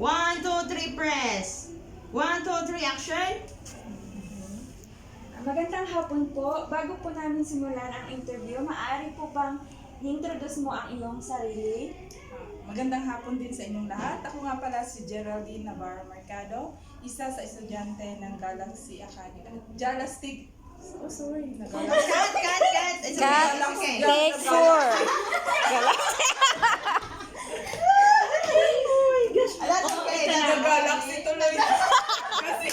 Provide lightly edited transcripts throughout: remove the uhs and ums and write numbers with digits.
1, 2, 3, press. 1, 2, 3, action. Magandang hapon po. Bago po namin simulan ang interview, maaari po bang i-introduce mo ang iyong sarili? Magandang hapon din sa inyong lahat. Ako nga pala si Geraldine Navarro Mercado, isa sa estudyante ng Galaxy Academy. Jalastig. Oh, sorry. Cut. It's okay. Cut. It's okay. Take 4. That's okay. Nag-Galaxy tuloy. Kasi,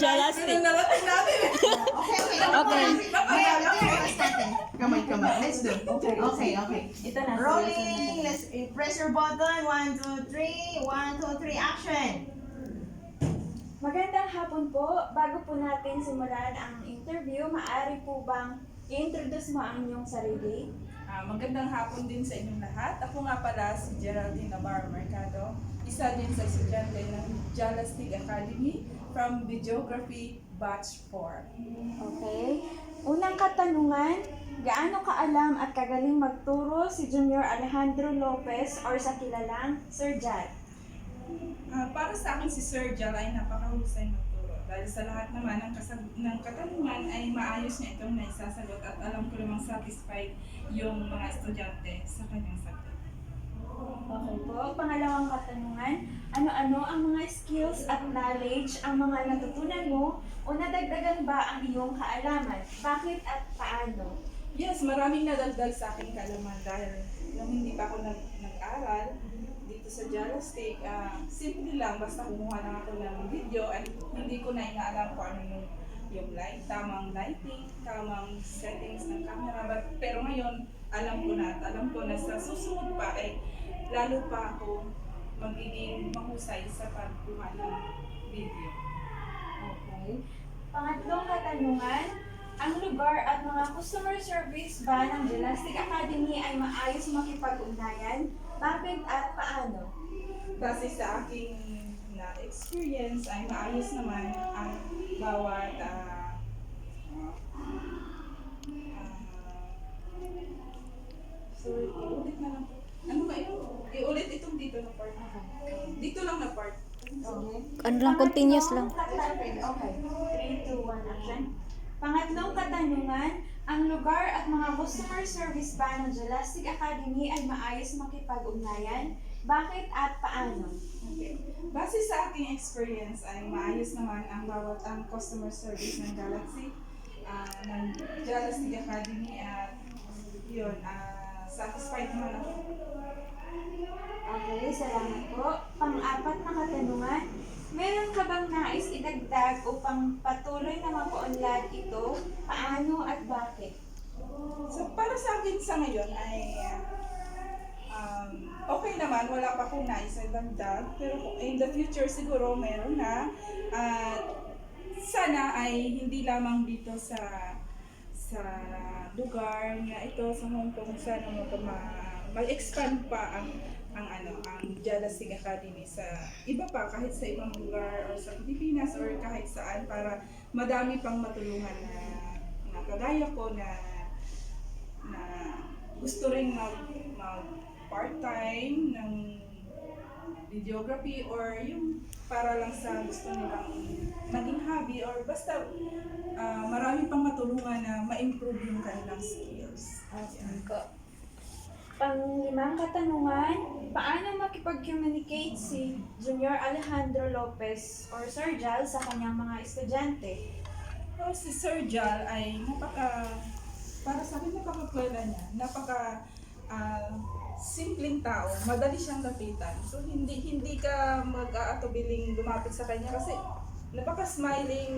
Jalastig. narating natin. Okay. Come on. Let's do. Okay. Ito na. Rolling. Let's press your button. 1, 2, 3. 1, 2, 3, action. Magandang hapon po. Bago po natin simulan ang interview, maaari po bang i-introduce mo ang iyong sarili? Magandang hapon din sa inyong lahat. Ako nga pala si Geraldine Navarro Mercado, isa din sa estudyante ng Jalastig Academy from Videography Batch 4. Okay. Unang katanungan, gaano kaalam at kagaling magturo si Junior Alejandro Lopez or sa kilalang Sir Jal? Para sa akin si Sir Jal ay napakahusay magturo. Dahil sa lahat naman ng katanungan ay maayos niya itong naisasagot at alam ko namang satisfied yung mga estudyante sa kanyang sagot. Okay po. Pangalawang katanungan, ano-ano ang mga skills at knowledge ang mga natutunan mo o nadagdagan ba ang iyong kaalaman? Bakit at paano? Yes, maraming nadagdag sa aking kaalaman dahil nung hindi pa ako nag-aral dito sa Jalastig, simple lang, basta kumuha lang ako ng video at hindi ko na inaalam kung ano yung light, tamang lighting, tamang settings ng camera. Pero ngayon, alam ko na sa susunod pa ay lalo pa ako magiging mahusay sa pagkuha ng video. Okay. Pangatlong katanungan, ang lugar at mga customer service ba ng Jalastig Academy ay maayos makipag-ugnayan? Bakit at paano? Base sa aking na-experience ay maayos naman ang bawat sorry, iulit na lang po. Ano ba ito? Iulit itong dito na part. Dito lang na part. Okay. Ano lang, continuous lang. Okay. 3, 2, 1, action. Pangatlong katanungan, ang lugar at mga customer service ba ng Jalastig Academy ay maayos makipag-ugnayan? Bakit at paano? Okay. Base sa aking experience ay maayos naman ang bawat ang customer service ng Galaxy, ng Jalastig Academy at yun, satisfied naman ako. Okay, salamat po. Pang-apat na katanungan, meron ka bang nais idagdag upang patuloy na mapaunlad ito? Paano at bakit? So para sa akin sa ngayon ay okay naman, wala pa akong naisagdagdag, pero in the future siguro meron na at sana ay hindi lamang dito sa lugar na ito sa Hong Kong, sana mag-expand pa ang Jalastig Academy sa iba pa, kahit sa ibang lugar or sa Pilipinas or kahit saan, para madami pang matulungan na kagaya ko na gusto rin mag part-time ng videography or yung para lang sa gusto nilang maging hobby or basta marami pang matulungan na ma-improve yung kanilang skills. Pang-limang katanungan, paano makipag-communicate si Junior Alejandro Lopez or Sir Jal sa kanyang mga estudyante? Si Sir Jal ay para sa akin napakakwela niya, simpleng tao, madali siyang lapitan. So hindi ka mag-aatubiling lumapit sa kanya kasi napaka-smiling,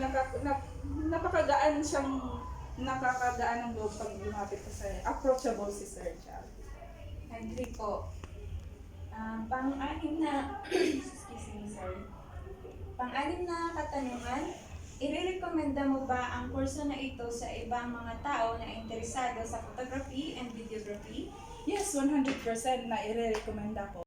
napakagaan siyang nakakagaan ng loob pag lumapit ka sa kanya. Approachable si Sir Jal. Agree po. Pang-anim na Pang-anim na katanungan, irerekomenda mo ba ang kurso na ito sa ibang mga tao na interesado sa photography and videography? Yes, 100% na ire-recommenda ko.